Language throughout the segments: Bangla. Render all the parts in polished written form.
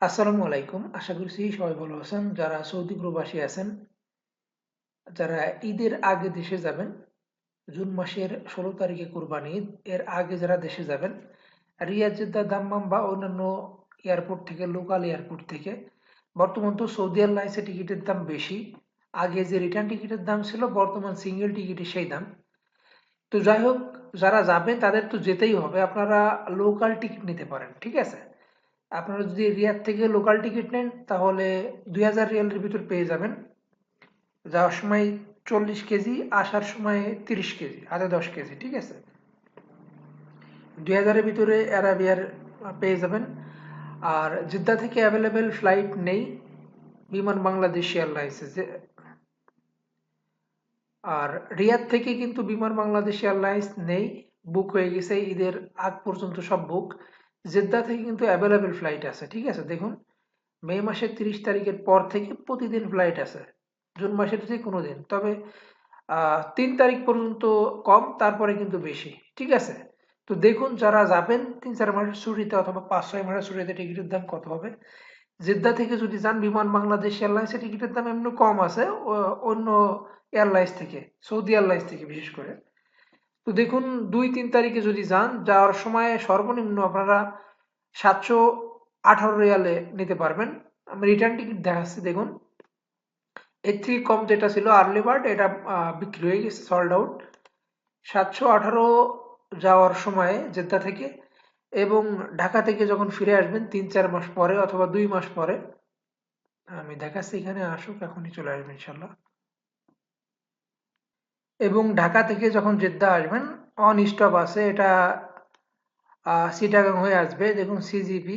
আসসালামু আলাইকুম। আশা করছি সবাই ভালো আছেন। যারা সৌদি প্রবাসী আছেন, যারা ঈদের আগে দেশে যাবেন, জুন মাসের ১৬ তারিখে কুরবানি ঈদ, এর আগে যারা দেশে যাবেন, রিয়াদ, জেদ্দা, দাম্মাম বা অন্যান্য এয়ারপোর্ট থেকে, লোকাল এয়ারপোর্ট থেকে বর্তমান তো সৌদি এয়ারলাইন্সের টিকিটের দাম বেশি। আগে যে রিটার্ন টিকিটের দাম ছিল, বর্তমান সিঙ্গেল টিকিটের সেই দাম। তো যাই হোক, যারা যাবেন তাদের তো যেতেই হবে। আপনারা লোকাল টিকিট নিতে পারেন, ঠিক আছে? আপনারা যদি রিয়াদ থেকে লোকাল টিকিট নেন তাহলে ২০০০ রিয়ালের ভিতর পেয়ে যাবেন। যাওয়ার সময় 40 কেজি, আসার সময় 30 কেজি, হাতে 10 কেজি, ঠিক আছে? ২০০০-এর ভিতরে অ্যারাবিয়ার পেয়ে যাবেন। আর জেদ্দা থেকে অ্যাভেলেবেল ফ্লাইট নেই বিমান বাংলাদেশ এয়ারলাইন্সে যে। আর রিয়াদ থেকে কিন্তু বিমান বাংলাদেশ এয়ারলাইন্স নেই, বুক হয়ে গেছে ঈদের আগ পর্যন্ত সব বুক। জেদ্দা থেকে কিন্তু অ্যাভেলেবেল ফ্লাইট আছে, ঠিক আছে? দেখুন, মে মাসের 30 তারিখের পর থেকে প্রতিদিন ফ্লাইট আছে, জুন মাসের যে কোনো দিন। তবে 3 তারিখ পর্যন্ত কম, তারপরে কিন্তু বেশি, ঠিক আছে? তো দেখুন, যারা যাবেন 3-4 মাসের ছুটিতে অথবা 5-6 মাসের ছুটিতে টিকিটের দাম কত হবে। জেদ্দা থেকে যদি যান বিমান বাংলাদেশ এয়ারলাইন্সের টিকিটের দাম এমনি কম আছে অন্য এয়ারলাইন্স থেকে, সৌদি এয়ারলাইন্স থেকে বিশেষ করে। তো দেখুন, 2-3 তারিখে যদি যান, যাওয়ার সময় সর্বনিম্ন আপনারা 718 রিয়ালে নিতে পারবেন। আমি রিটার্ন টিকিট দেখাচ্ছি, দেখুন। এর থেকে কম যেটা ছিল আর্লি বার্ড, এটা বিক্রি হয়ে গেছে, সল্ড আউট। 718 যাওয়ার সময় জেদ্দা থেকে, এবং ঢাকা থেকে যখন ফিরে আসবেন 3-4 মাস পরে অথবা 2 মাস পরে, আমি দেখাচ্ছি, এখানে আসুক, এখনই চলে আসবেন ইনশাল্লাহ। এবং ঢাকা থেকে যখন জেদ্দা আসবেন, অন স্টপ আছে, এটা চিটাগাং হয়ে আসবে, দেখুন সিজিপি।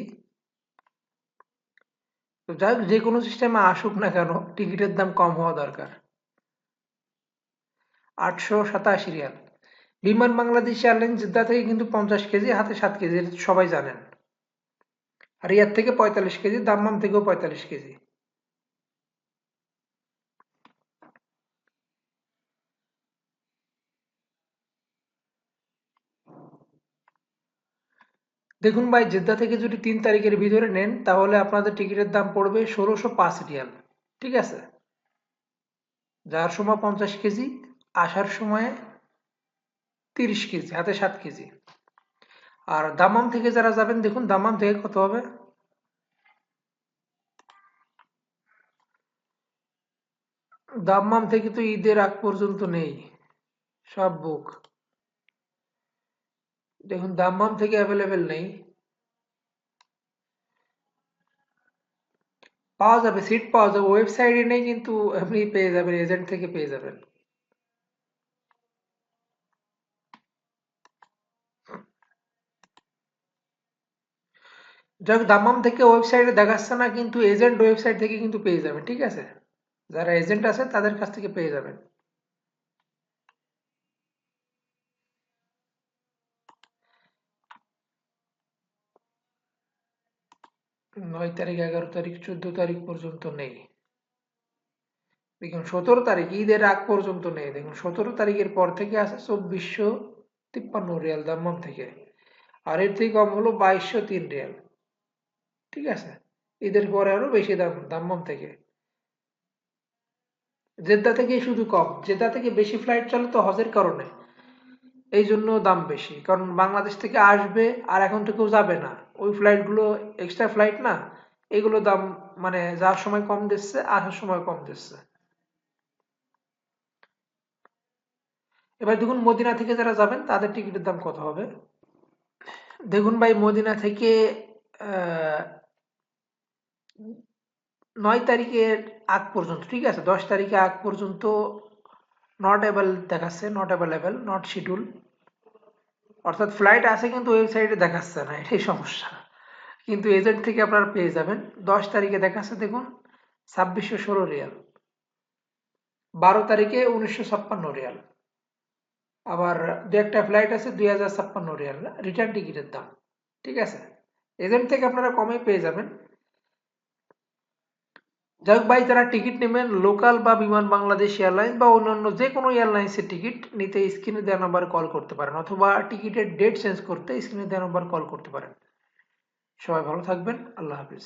তো যাই হোক, যে কোনো সিস্টেমে আসুক না কেন, টিকিটের দাম কম হওয়া দরকার। 887 রিয়াল। বিমান বাংলাদেশ এয়ারলাইন্স জেদ্দা থেকে কিন্তু 50 কেজি, হাতে 7 কেজি, এটা সবাই জানেন। আর রিয়াদ থেকে 45 কেজি, দাম্মাম থেকেও 45 কেজি। দেখুন ভাই, জেদ্দা থেকে যদি 3 তারিখের ভিতরে নেন তাহলে আপনাদের টিকিটের দাম পড়বে 1605 রিয়াল, ঠিক আছে? যাওয়ার সময় 50 কেজি, আসার সময় 30 কেজি, হাতে 7 কেজি। আর দামাম থেকে যারা যাবেন, দেখুন দামাম থেকে কত হবে। দাম্মাম থেকে তো ঈদের আগ পর্যন্ত নেই, সব বুক। দেখুন, দাম্মাম থেকে অ্যাভেলেবেল নেই। পাওয়া যাবে, সিট পাওয়া যাবে, ওয়েবসাইটে নেই, কিন্তু আপনি পেয়ে যাবেন, এজেন্ট থেকে পেয়ে যাবেন। যাক, দামাম থেকে ওয়েবসাইটে দেখাচ্ছে না, কিন্তু এজেন্ট ওয়েবসাইট থেকে কিন্তু পেয়ে যাবেন, ঠিক আছে? যারা এজেন্ট আছে তাদের কাছ থেকে পেয়ে যাবেন। 9 তারিখ, 11 তারিখ, 14 তারিখ পর্যন্ত নেই। দেখুন, 17 তারিখ, ঈদের আগ পর্যন্ত নেই। দেখুন, 17 তারিখের পর থেকে আছে 2453 রিয়াল দাম্মাম থেকে। আর এর থেকে কম হলো 2203 রিয়াল, ঠিক আছে? ঈদের পরে আরো বেশি দাম দাম্মাম থেকে। জেদ্দা থেকেই শুধু কম, জেদ্দা থেকে বেশি ফ্লাইট চলে তো হজের কারণে, এই জন্য দাম বেশি। কারণ বাংলাদেশ থেকে আসবে আর এখন তো কেউ যাবে না, ওই ফ্লাইটগুলো এক্সট্রা ফ্লাইট না, এগুলো দাম মানে যাওয়ার সময় কম দিচ্ছে, আসার সময় কম দিচ্ছে। এবার দেখুন, মদিনা থেকে যারা যাবেন তাদের টিকিটের দাম কত হবে। দেখুন ভাই, মদিনা থেকে আহ 9 তারিখের আগ পর্যন্ত, ঠিক আছে, 10 তারিখে আগ পর্যন্ত নট অ্যাভেল দেখাচ্ছে, নট অ্যাভেলেবেল, নট শিডিউল। অর্থাৎ ফ্লাইট আছে কিন্তু ওয়েবসাইটে দেখাচ্ছে না, এটাই সমস্যা। কিন্তু এজেন্ট থেকে আপনারা পেয়ে যাবেন। 10 তারিখে দেখাচ্ছে, দেখুন, 2616 রিয়াল। 12 তারিখে 1956 রিয়াল। আবার দু একটা ফ্লাইট আছে 2056 রিয়াল, রিটার্ন টিকিটের দাম, ঠিক আছে? এজেন্ট থেকে আপনারা কমে পেয়ে যাবেন। যাই হোক ভাই, যারা টিকিট নেবেন লোকাল বা বিমান বাংলাদেশ এয়ারলাইন্স বা অন্যান্য যে কোনো এয়ারলাইন্সের টিকিট নিতে, স্ক্রিনে দেওয়া নাম্বারে কল করতে পারেন, অথবা টিকিটের ডেট চেঞ্জ করতে স্ক্রিনে দেওয়া নাম্বার কল করতে পারেন। সবাই ভালো থাকবেন, আল্লাহ হাফিজ।